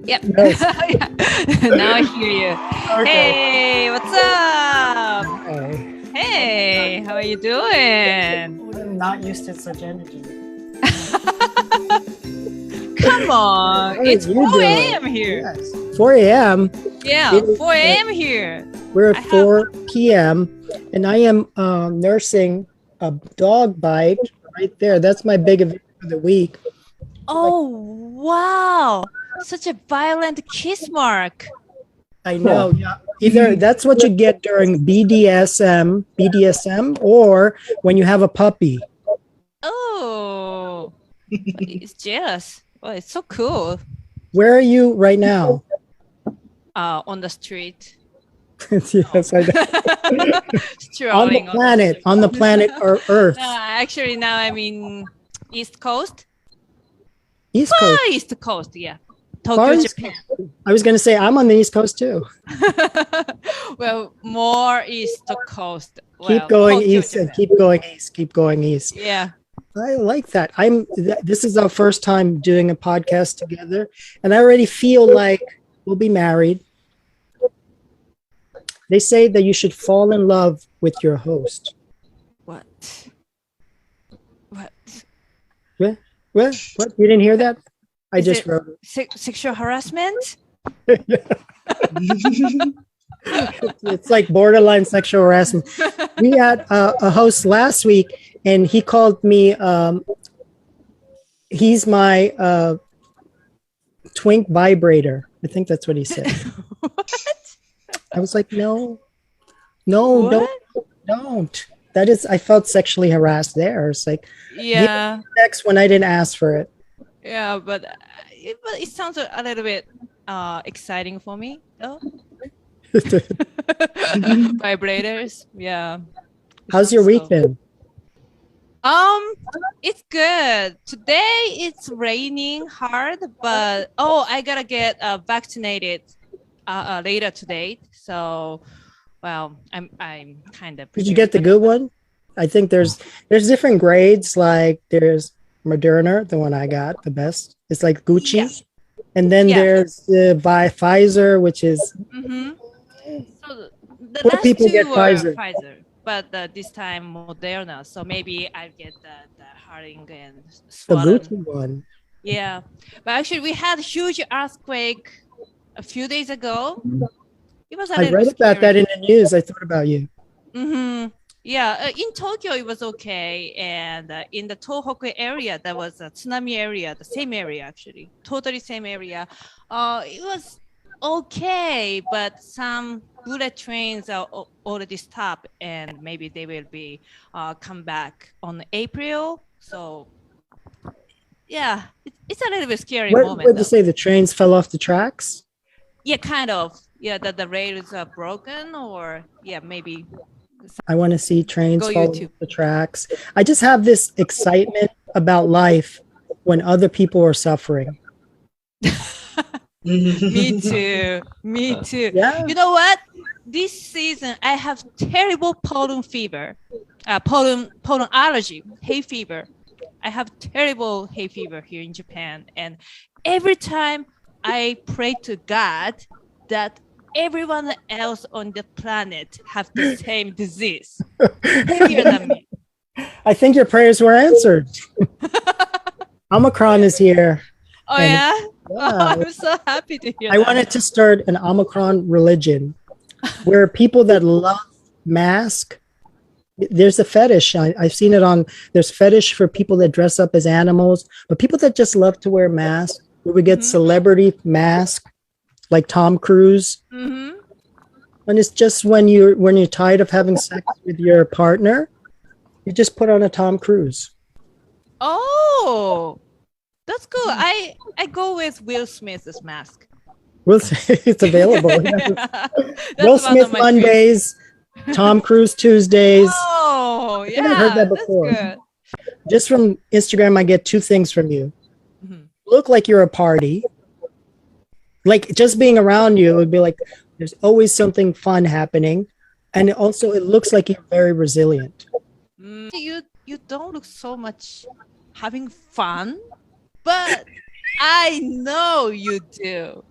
Yep. Yes. Now I hear you. Okay. Hey, what's up? Hey. Hey, how are you doing? I'm not used to such energy. Come on. How are It's you 4 doing? a.m. here. Yes. 4 a.m. Yeah, It is, 4 a.m. here. We're I at have 4 p.m. and I am nursing a dog bite right there. That's my big event for the week. Like, Oh, wow. Such a violent kiss mark. I know, yeah. Either that's what you get during BDSM, or when you have a puppy. Oh, it's jealous. Well, it's so cool. Where are you right now? On the street. Yes, I know. Strolling on the street. On the planet or Earth, Actually, now I'm in East Coast. East Coast. East Coast, yeah. Far Tokyo, East Japan. Coast. I was going to say I'm on the East Coast too. Well, more East Coast. Keep Well, going Tokyo, east and Japan. keep going east. Keep going east. Yeah. I like that. This is our first time doing a podcast together, and I already feel like we'll be married. They say that you should fall in love with your host. What? What? What? You didn't hear that? I Is just it wrote sexual harassment? it. It's like borderline sexual harassment. We had a host last week, and he called me. He's my twink vibrator. I think that's what he said. What? I was like, no, don't. That is, I felt sexually harassed there. It's like, Yeah. sex when I didn't ask for it. Yeah, but it sounds a little bit exciting for me. Oh. Vibrators. Yeah. How's your week been? It's good. Today it's raining hard, but I gotta get vaccinated later today. So, well, I'm kind of. Did you get the good one? I think there's different grades. Like there's Moderna, the one I got, the best. It's like Gucci, Yeah. and then Yeah. there's the by Pfizer, which is. Mm-hmm. So the What last people two get were Pfizer? but this time Moderna. So maybe I get the Harding and The swollen. Gucci one. Yeah, but actually we had a huge earthquake a few days ago. It was a I little read about that scary. in the news. I thought about you. Mm-hmm. Yeah, in Tokyo it was okay, and in the Tohoku area, that was a tsunami area, the same area actually, totally same area. It was okay, but some bullet trains are already stopped, and maybe they will be come back on April. So yeah, it's a little bit scary What moment. would you say? The trains fell off the tracks? Yeah, kind of. Yeah, that the rails are broken, or yeah, maybe. I want to see trains Go fall YouTube. off the tracks. I just have this excitement about life when other people are suffering. Me too. Me too. Yeah. You know what? This season I have terrible pollen fever, pollen allergy, hay fever. I have terrible hay fever here in Japan, and every time I pray to God that everyone else on the planet have the same disease, heavier than me. I think your prayers were answered. Omicron is here. Oh And- yeah? Yeah. I'm so happy to hear I that. wanted to start an Omicron religion where people that love mask, there's a fetish. I've seen it on, there's fetish for people that dress up as animals, but people that just love to wear masks, where we get Mhm. celebrity mask like Tom Cruise. Mm-hmm. And it's just when you're tired of having sex with your partner, you just put on a Tom Cruise. Oh, that's cool. I go with Will Smith's mask. We'll say it's available. That's Will one Smith of my Mondays, Tom Cruise Tuesdays. Oh, think I heard yeah, that before. that's good. Just from Instagram, I get two things from you. Mhm. Look like you're a party. Like just being around you, it would be like there's always something fun happening. And also it looks like you're very resilient. You don't look so much having fun, but I know you do.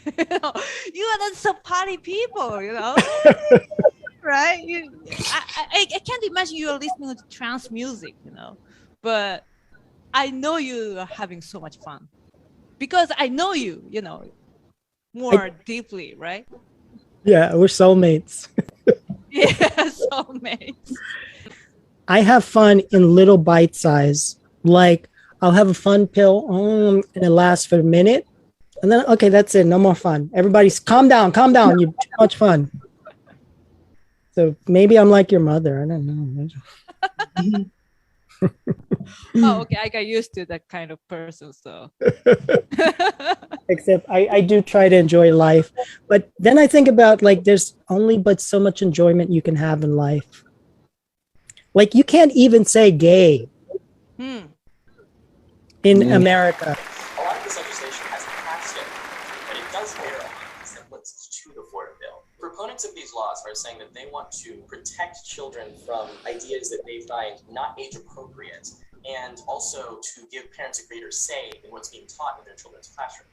You are not so party people, right? I can't imagine you are listening to trance music, but I know you are having so much fun because I know you, more deeply, right? Yeah, we're soulmates. Yeah, soulmates. I have fun in little bite size. Like I'll have a fun pill, and it lasts for a minute, and then okay, that's it. No more fun. Everybody's calm down, calm down. You're too much fun. So maybe I'm like your mother. I don't know. Oh, okay. I got used to that kind of person. So, Except I do try to enjoy life. But then I think about like there's only but so much enjoyment you can have in life. Like you can't even say gay in America. A lot of this legislation hasn't passed yet, but it does bear semblance to the Florida bill. Proponents of these laws are saying that they want to protect children from ideas that they find not age appropriate, and also to give parents a greater say in what's being taught in their children's classroom.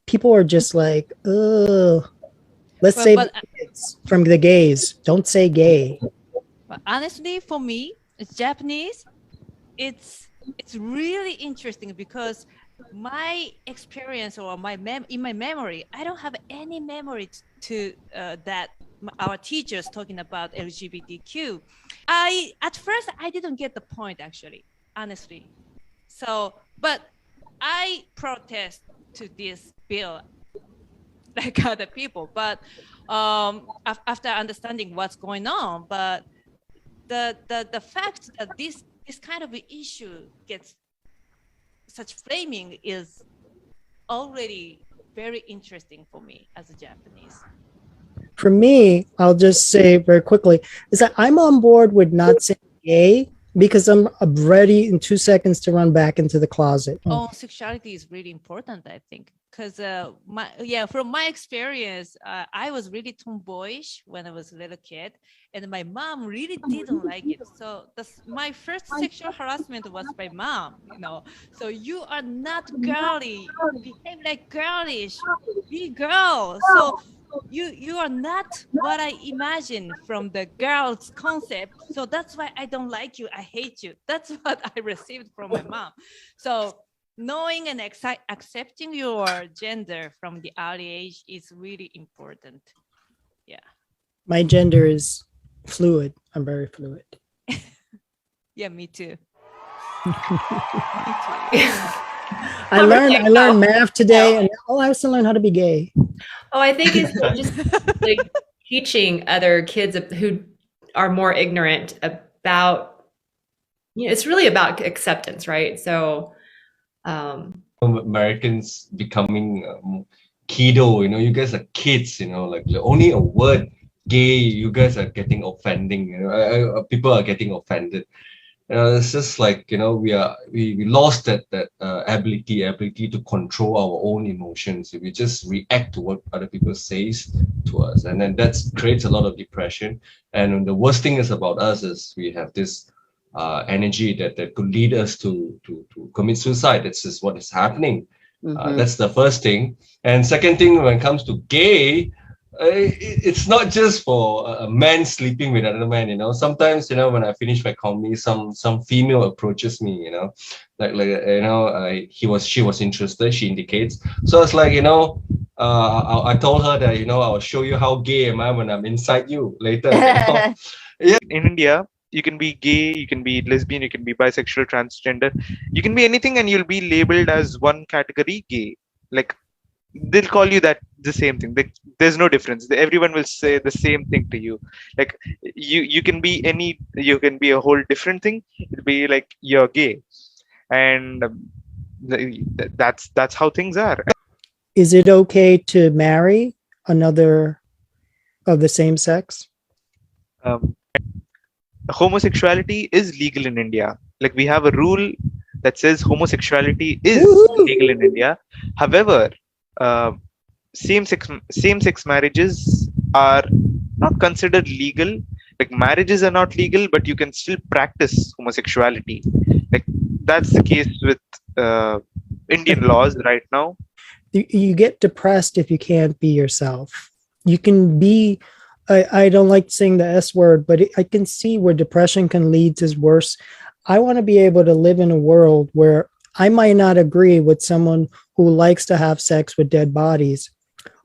People are just like, ugh. Let's save the kids from the gays. Don't say gay. But honestly, for me, it's Japanese. It's really interesting because my experience or in my memory, I don't have any memory to that our teachers talking about LGBTQ. At first I didn't get the point actually, honestly. So, but I protest to this bill like other people. But after understanding what's going on, but the fact that this kind of issue gets such framing is already very interesting for me as a Japanese. For me, I'll just say very quickly, is that I'm on board with not saying gay because I'm ready in 2 seconds to run back into the closet. Sexuality is really important, I think, because from my experience, I was really tomboyish when I was a little kid, and my mom really didn't like it. So my first sexual harassment was by mom. So you are not girly, behave like girlish, be girl. So you are not what I imagine from the girls concept. So that's why I don't like you. I hate you. That's what I received from my mom. So knowing and accepting your gender from the early age is really important. Yeah. My gender is fluid. I'm very fluid. Yeah, me too. I learned math today, and I also learned how to be gay. Oh, I think it's just like teaching other kids who are more ignorant about, it's really about acceptance, right? So Americans becoming kiddo, you guys are kids, like only a word gay, you guys are getting offending, people are getting offended. It's just like, we lost that ability to control our own emotions. We just react to what other people says to us, and then that creates a lot of depression. And the worst thing is about us is we have this energy that could lead us to commit suicide. That's just what is happening. That's the first thing. And second thing, when it comes to gay, it's not just for a man sleeping with another man. Sometimes, when I finish my comedy, some female approaches me, she was interested, she indicates. So it's like, I told her that, I'll show you how gay am I when I'm inside you later. Yeah. In India, you can be gay, you can be lesbian, you can be bisexual, transgender, you can be anything, and you'll be labeled as one category, gay. Like, they'll call you that the same thing. There's no difference. Everyone will say the same thing to you. Like, you can be a whole different thing. It'll be like you're gay, and that's how things are. Is it okay to marry another of the same sex? Homosexuality is legal in India. Like, we have a rule that says homosexuality is legal in India. However, same-sex marriages are not considered legal. Like, marriages are not legal, but you can still practice homosexuality. Like, that's the case with Indian laws right now. you get depressed if you can't be yourself. You can be, I don't like saying the S word, but I can see where depression can lead to worse. I want to be able to live in a world where I might not agree with someone who likes to have sex with dead bodies,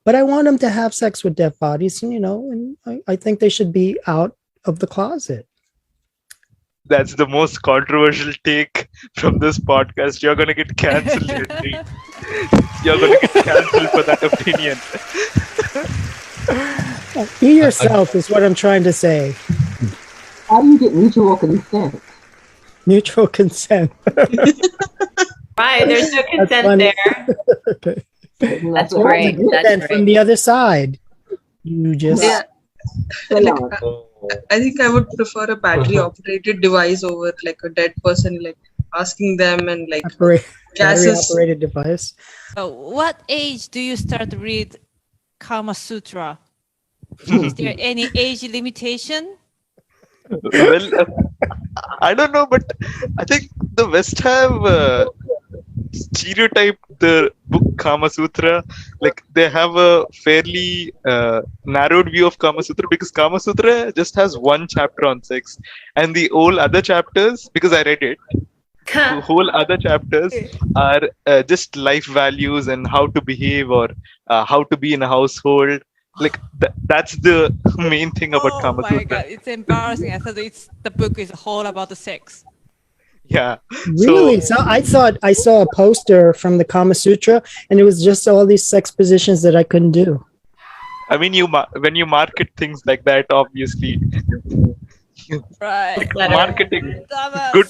but I want them to have sex with dead bodies, and I think they should be out of the closet. That's the most controversial take from this podcast. You're gonna get cancelled. You're gonna get cancelled for that opinion. Be yourself is what I'm trying to say. How do you get mutual consent? Mutual consent. Right, there's no consent there. Okay. That's great. That's And great. from the other side, you just Yeah. Like, I think I would prefer a battery operated device over like a dead person, like asking them and like battery gases. operated device. What age do you start to read Kama Sutra? Is there any age limitation? Well, I don't know, but I think the West have stereotyped the book Kama Sutra. Like they have a fairly narrowed view of Kama Sutra because Kama Sutra just has one chapter on sex, and the whole other chapters, because I read it, the whole other chapters are just life values and how to behave or how to be in a household. Like that's the main thing about Kama Oh Sutra. my god, it's embarrassing. I thought the book is all about the sex. Yeah. Really? So I thought I saw a poster from the Kama Sutra, and it was just all these sex positions that I couldn't do. I mean, when you market things like that, obviously, Right. marketing Dumbass. good.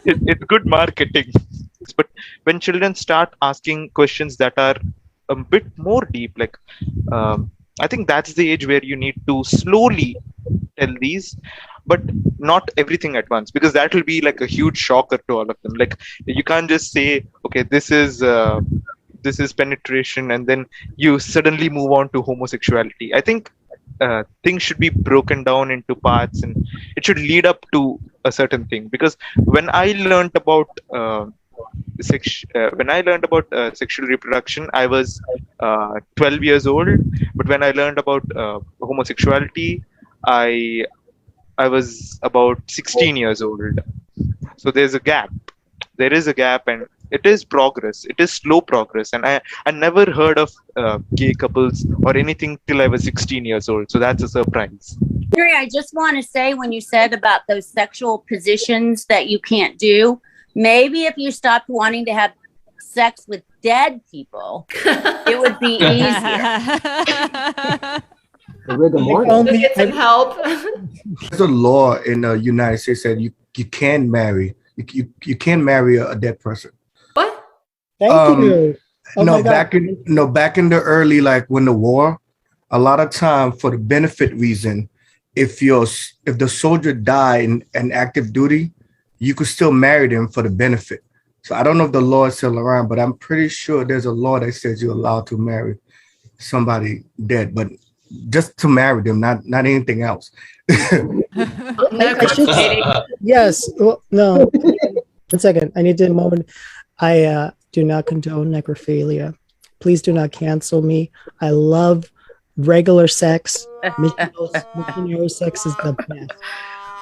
It's good marketing. But when children start asking questions that are a bit more deep, like I think that's the age where you need to slowly tell these, but not everything at once, because that will be like a huge shocker to all of them. Like you can't just say, okay, this is penetration, and then you suddenly move on to homosexuality. I think things should be broken down into parts, and it should lead up to a certain thing. Because when I learned about sexual reproduction, I was 12 years old. But when I learned about homosexuality, I was about 16 years old. So there's a gap. There is a gap, and it is progress. It is slow progress. And I never heard of gay couples or anything till I was 16 years old. So that's a surprise. Henry, I just want to say, when you said about those sexual positions that you can't do, maybe if you stopped wanting to have sex with dead people, it would be easier. Let's get some help. There's a law in the United States that you can marry. You can marry a dead person. What? Thank you. Oh No, my God. back in the early, like when the war, a lot of time for the benefit reason, if the soldier died in active duty, you could still marry them for the benefit. So I don't know if the law is still around, but I'm pretty sure there's a law that says you're allowed to marry somebody dead, but just to marry them, not anything else. Yes. Well, no. 1 second. I need to moment. I do not condone necrophilia. Please do not cancel me. I love regular sex. Missionary sex is the best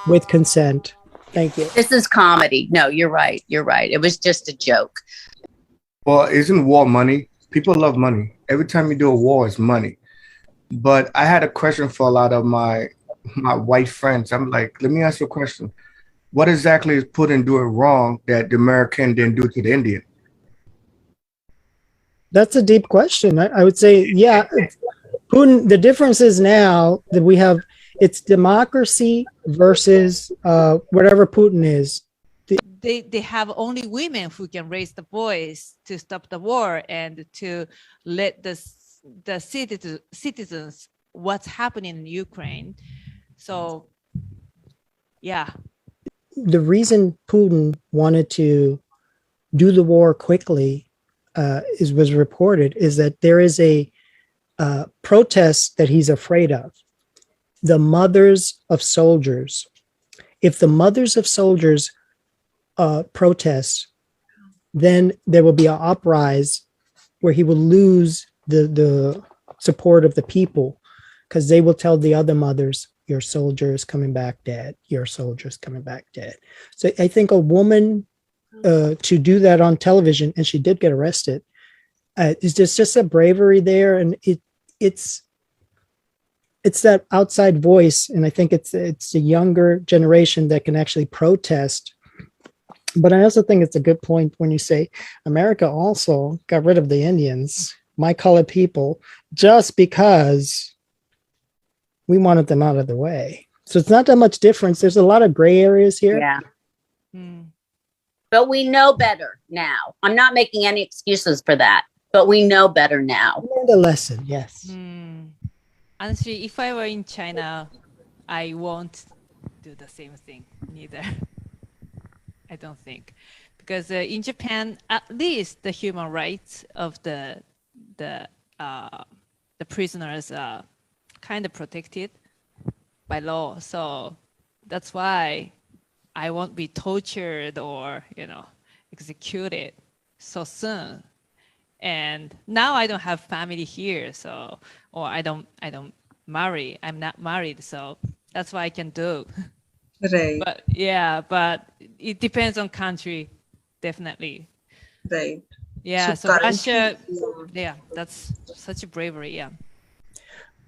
with consent. Thank you. This is comedy. No, you're right. You're right. It was just a joke. Well, isn't war money? People love money. Every time you do a war, it's money. But I had a question for a lot of my white friends. I'm like, let me ask you a question. What exactly is Putin doing wrong that the American didn't do to the Indian? That's a deep question. I would say, yeah, Putin, the difference is now that we have, it's democracy versus whatever Putin is. They have only women who can raise the voice to stop the war and to let the citizens what's happening in Ukraine. So, yeah. The reason Putin wanted to do the war quickly was reported is that there is a protest that he's afraid of. The mothers of soldiers. If the mothers of soldiers protest, then there will be an uprising where he will lose the support of the people, because they will tell the other mothers, your soldier is coming back dead, your soldier is coming back dead. So I think a woman to do that on television, and she did get arrested, is just a bravery there, and it's that outside voice, and I think it's the younger generation that can actually protest. But I also think it's a good point when you say America also got rid of the Indians, my colored people, just because we wanted them out of the way. So it's not that much difference. There's a lot of gray areas here. Yeah. But we know better now. I'm not making any excuses for that, but we know better now. Learned a lesson, yes. Honestly, if I were in China, I won't do the same thing neither. I don't think, because in Japan, at least the human rights of the prisoners are kind of protected by law. So that's why I won't be tortured or executed so soon. And now I don't have family here, so or I don't marry. I'm not married, so that's what I can do. Right. But it depends on country, definitely. Right. Yeah. So Russia, that's such a bravery. Yeah.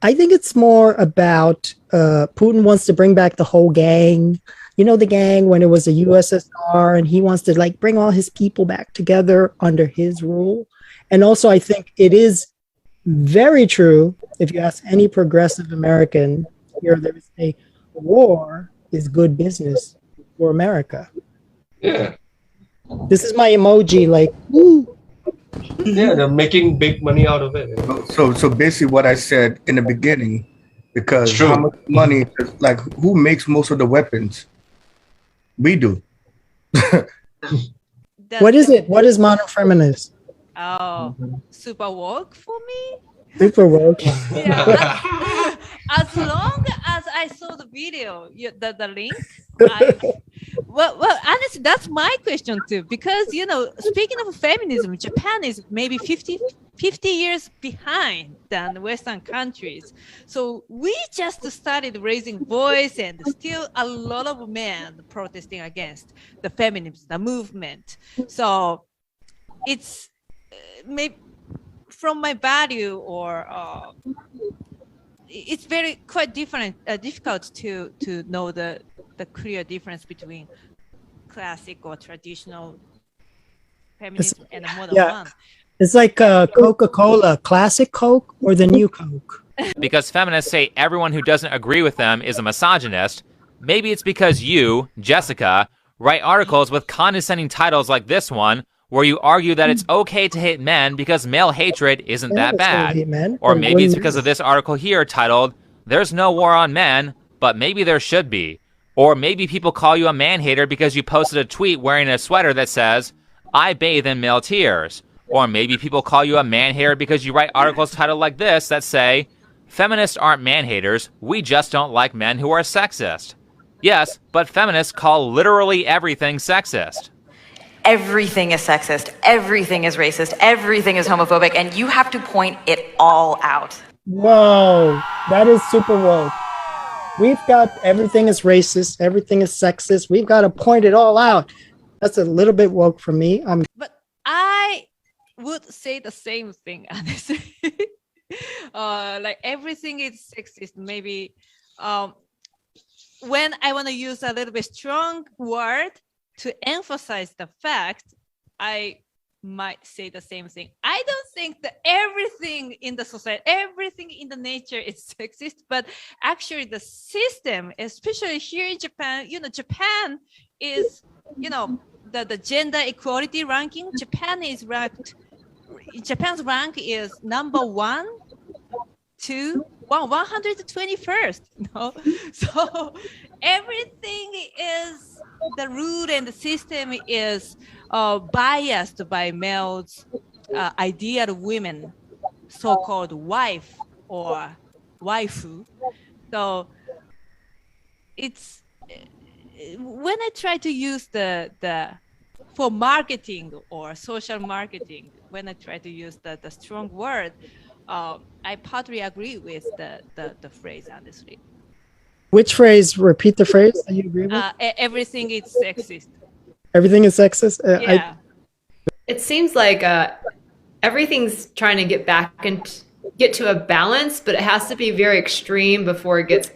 I think it's more about Putin wants to bring back the whole gang. You know, the gang when it was the USSR, and he wants to like bring all his people back together under his rule. And also, I think it is very true. If you ask any progressive American, here there is a war is good business for America. Yeah. This is my emoji, like, woo. Yeah, they're making big money out of it. So basically what I said in the beginning, because True. how much money, like who makes most of the weapons? We do. What is it? What is modern feminist? Oh, super woke for me. Super woke. Yeah. As long as I saw the video, the link. Well, honestly, that's my question too. Because speaking of feminism, Japan is maybe 50 years behind than Western countries. So we just started raising voice, and still a lot of men protesting against the feminism, the movement. So it's maybe from my value, or it's quite difficult to know the clear difference between classic or traditional feminism and a modern one. It's like Coca-Cola, classic Coke or the new Coke. Because feminists say everyone who doesn't agree with them is a misogynist, maybe it's because you, Jessica, write articles with condescending titles like this one, where you argue that it's okay to hate men because male hatred isn't that bad. Or maybe it's because of this article here titled, "There's no war on men, but maybe there should be." Or maybe people call you a man-hater because you posted a tweet wearing a sweater that says, "I bathe in male tears." Or maybe people call you a man-hater because you write articles titled like this that say, "Feminists aren't man-haters, we just don't like men who are sexist." Yes, but feminists call literally everything sexist. Everything is sexist, everything is racist, everything is homophobic, and you have to point it all out. Whoa, that is super woke. We've got everything is racist, everything is sexist. We've got to point it all out. That's a little bit woke for me. But I would say the same thing, honestly. Like everything is sexist. Maybe when I want to use a little bit strong word to emphasize the fact, I might say the same thing. I don't think that everything in the society, everything in the nature is sexist, but actually the system, especially here in Japan, Japan is, the gender equality ranking, Japan's rank is number 1 to 121st. So everything is, the rule and the system is biased by males' idea of women, so-called wife or waifu. So it's when I try to use the for marketing or social marketing, when I try to use the strong word, I partly agree with the phrase, honestly. Which phrase? Repeat the phrase that you agree with. Everything is sexist. Everything is sexist. Yeah. It seems like everything's trying to get to a balance, but it has to be very extreme before it get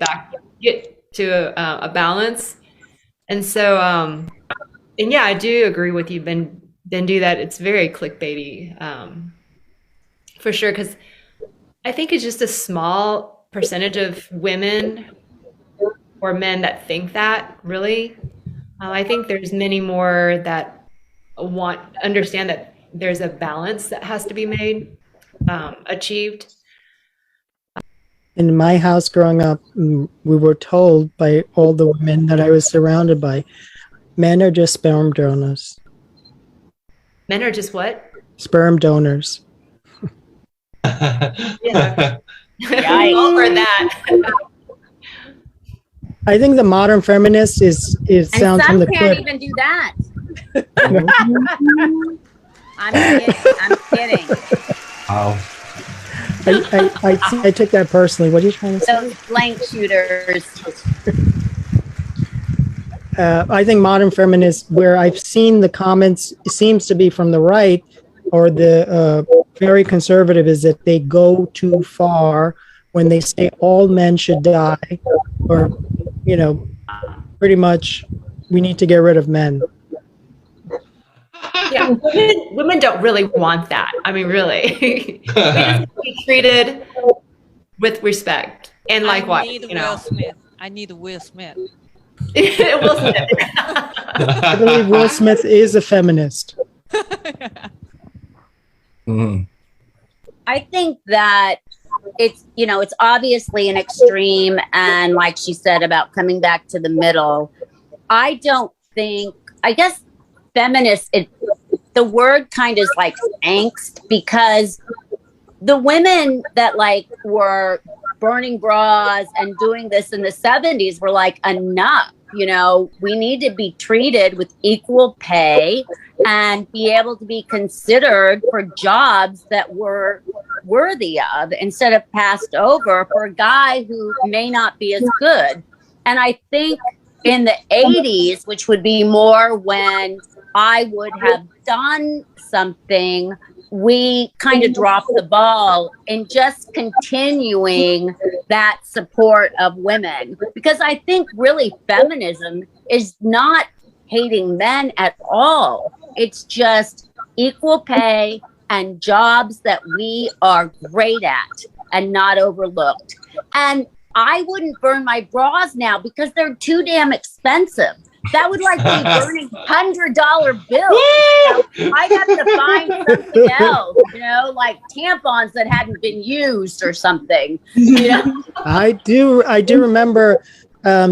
to a balance. And so, and yeah, I do agree with you, Ben. Do that. It's very clickbaity, for sure. Because I think it's just a small percentage of women or men that think that. Really, I think there's many more that understand that there's a balance that has to be made, achieved. In my house growing up, we were told by all the women that I was surrounded by, men are just sperm donors. Men are just what? Sperm donors. Yeah. Over that. I think the modern feminist is And sounds some from the can't clip. even do that. I'm kidding. Wow. I took that personally. What are you trying to say? Those blank shooters. I think modern feminists, where I've seen the comments, seems to be from the right or the very conservative, is that they go too far when they say all men should die, or, you know, pretty much we need to get rid of men. Yeah, women don't really want that. I mean, really. We just need to be treated with respect. And likewise, I need Will Smith. Will Smith. I believe Will Smith is a feminist. I think that it's obviously an extreme, and like she said about coming back to the middle. I guess feminist, the word kind of is like angst, because the women that like were burning bras and doing this in the 70s were like, enough, we need to be treated with equal pay and be able to be considered for jobs that we're worthy of, instead of passed over for a guy who may not be as good. And I think in the 80s, which would be more when I would have done something, we kind of dropped the ball in just continuing that support of women. Because I think really feminism is not hating men at all. It's just equal pay and jobs that we are great at and not overlooked. And I wouldn't burn my bras now because they're too damn expensive. That would like be burning $100 bills. I'd have to find something else, like tampons that hadn't been used or something. I do remember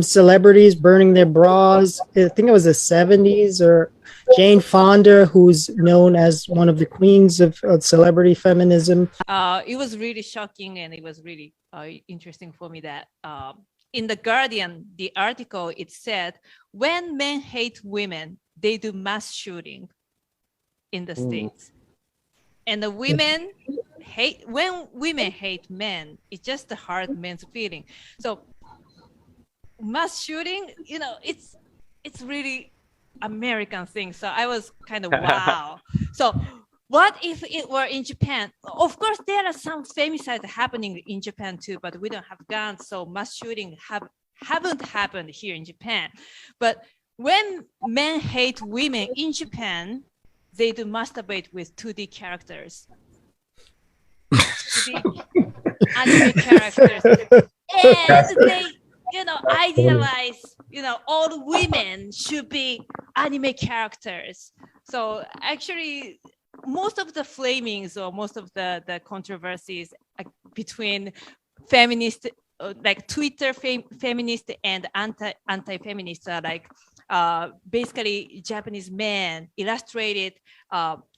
celebrities burning their bras. I think it was the 70s, or Jane Fonda, who's known as one of the queens of celebrity feminism. It was really shocking, and it was really interesting for me that in The Guardian, the article, it said, when men hate women, they do mass shooting in the States. And the when women hate men, it's just a hard men's feeling. So mass shooting, it's really American thing. So I was kind of, wow. So what if it were in Japan? Of course, there are some femicide happening in Japan too, but we don't have guns, so mass shooting haven't happened here in Japan. But when men hate women in Japan, they do masturbate with 2D characters. 2D anime characters. And they, idealize, all women should be anime characters. So actually, most of the flamings or most of the controversies between feminist, like Twitter feminist and anti-feminist are like basically Japanese men illustrated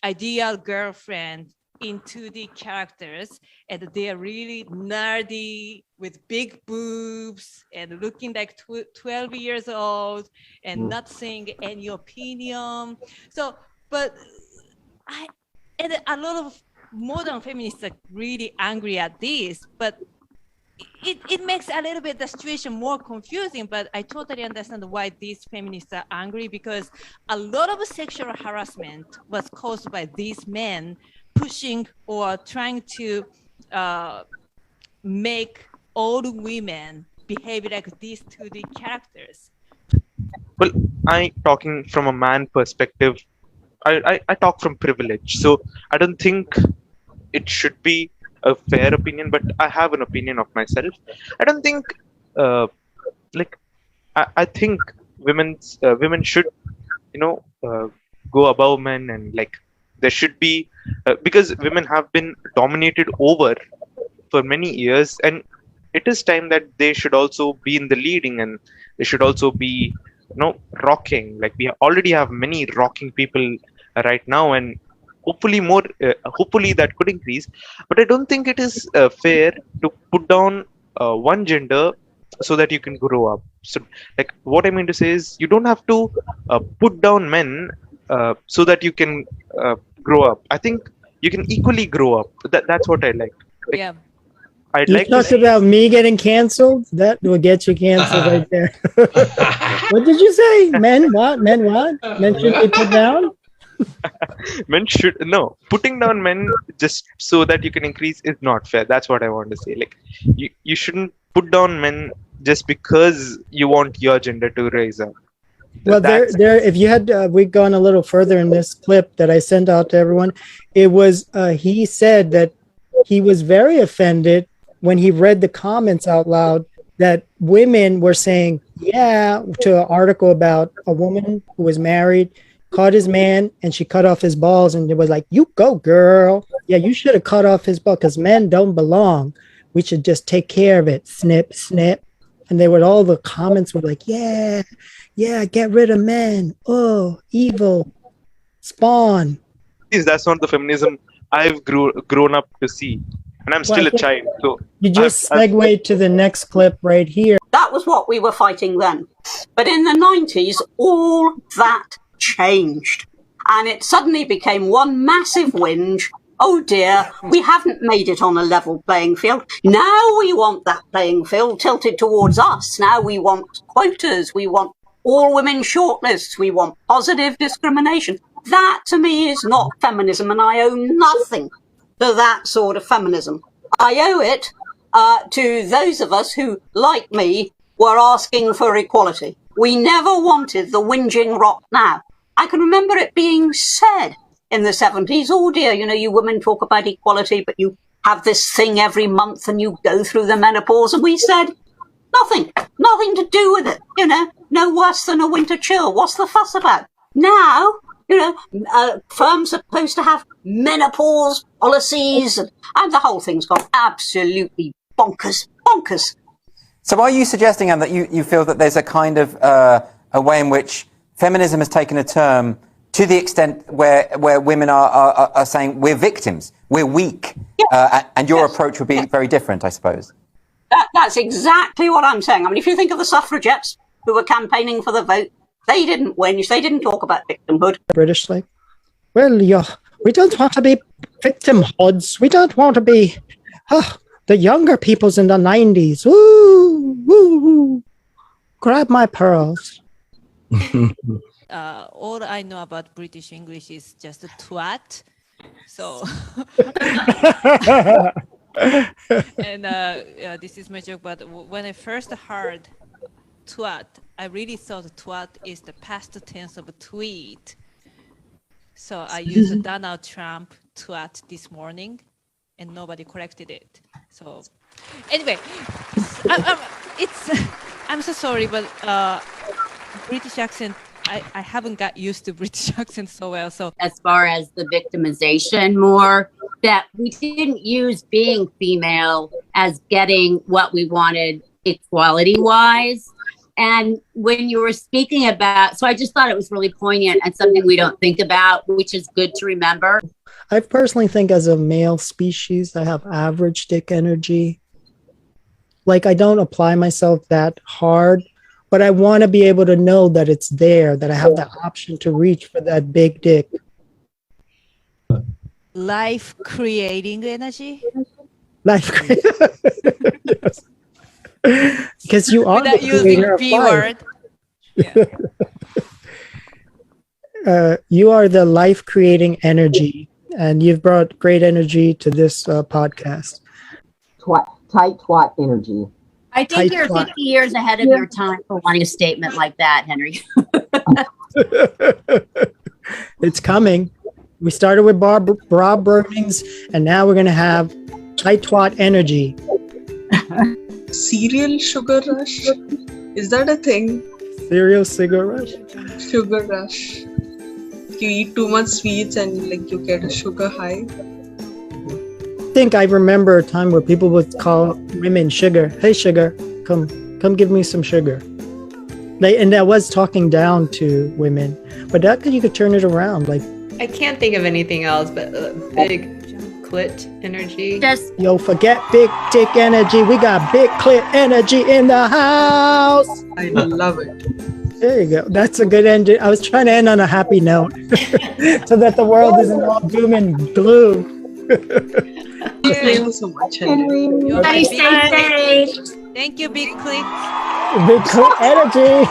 ideal girlfriend in 2D characters, and they are really nerdy with big boobs and looking like 12 years old and not saying any opinion. So, but and a lot of modern feminists are really angry at this, but it makes a little bit the situation more confusing. But I totally understand why these feminists are angry, because a lot of sexual harassment was caused by these men pushing or trying to make all women behave like these 2D characters. Well, I talking from a man perspective. I talk from privilege, so I don't think it should be a fair opinion, but I have an opinion of myself. I don't think like I think women should go above men, and like there should be because women have been dominated over for many years, and it is time that they should also be in the leading, and they should also be rocking. Like we already have many rocking people right now, and hopefully more hopefully that could increase. But I don't think it is fair to put down one gender so that you can grow up. So like what I mean to say is you don't have to put down men so that you can grow up. I think you can equally grow up. That's what I like. Yeah. I'd You like to talked see about me getting canceled. That will get you canceled right there. What did you say? Men what? Men what? Men should be put down? men should no putting down men just so that you can increase is not fair. That's what I want to say. Like you shouldn't put down men just because you want your gender to rise up. Well, there. If you had we'd gone a little further in this clip that I sent out to everyone, it was he said that he was very offended when he read the comments out loud that women were saying, yeah, to an article about a woman who was married, caught his man, and she cut off his balls, and it was like, you go, girl. Yeah, you should have cut off his ball because men don't belong. We should just take care of it. Snip, snip. And they would all the comments were like, yeah, get rid of men. Oh, evil. Spawn. That's not the feminism I've grown up to see. And I'm still a child. So you just segue to the next clip right here. That was what we were fighting then. But in the 90s, all that changed. And it suddenly became one massive whinge. Oh dear, we haven't made it on a level playing field. Now we want that playing field tilted towards us. Now we want quotas. We want all women shortlists. We want positive discrimination. That to me is not feminism, and I owe nothing to that sort of feminism. I owe it to those of us who, like me, were asking for equality. We never wanted the whinging rot now. I can remember it being said in the 70s, oh dear, you women talk about equality, but you have this thing every month and you go through the menopause. And we said, nothing to do with it, no worse than a winter chill. What's the fuss about? Now, firms are supposed to have menopause policies, and the whole thing's gone absolutely bonkers. So are you suggesting, Anne, that you feel that there's a kind of a way in which feminism has taken a turn to the extent where women are saying we're victims, we're weak, and your approach would be very different, I suppose? That's exactly what I'm saying. I mean, if you think of the suffragettes who were campaigning for the vote, they didn't whinge. They didn't talk about victimhood. British, like, well, we don't want to be victimhoods. We don't want to be the younger peoples in the 90s. Woo. Grab my pearls. All I know about British English is just a twat. So, and this is my joke, but when I first heard twat, I really thought twat is the past tense of a tweet. So I used Donald Trump twat this morning, and nobody corrected it. So anyway, I'm so sorry, but British accent, I haven't got used to British accent so well. So as far as the victimization more, that we didn't use being female as getting what we wanted equality-wise. And when you were speaking about, so I just thought it was really poignant and something we don't think about, which is good to remember. I personally think as a male species, I have average dick energy. Like I don't apply myself that hard, but I want to be able to know that it's there, that I have the option to reach for that big dick. life creating energy. Life. Yes. Because you are Without the using creator of B life. word. You are the life creating energy, and you've brought great energy to this podcast. Tight twat energy. I think Tight you're twat. 50 years ahead of your time for wanting a statement like that, Henry. It's coming. We started with bra burnings, and now we're going to have tight twat energy. Cereal sugar rush? Is that a thing? Cereal sugar rush? Sugar rush. You eat too much sweets and like you get a sugar high. I think I remember a time where people would call women sugar. Hey, sugar, come give me some sugar. And that was talking down to women, but that you could turn it around. Like, I can't think of anything else but big clit energy. Yo, forget big dick energy. We got big clit energy in the house. I love it. There you go. That's a good end. I was trying to end on a happy note so that the world isn't all doom and gloom. Thank you so much, Henry. Thank you, Big Click. Big clit energy.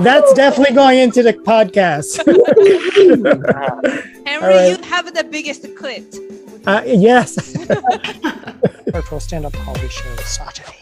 That's definitely going into the podcast. Henry, right. you have the biggest clit. Yes. Virtual stand-up comedy show Saturday.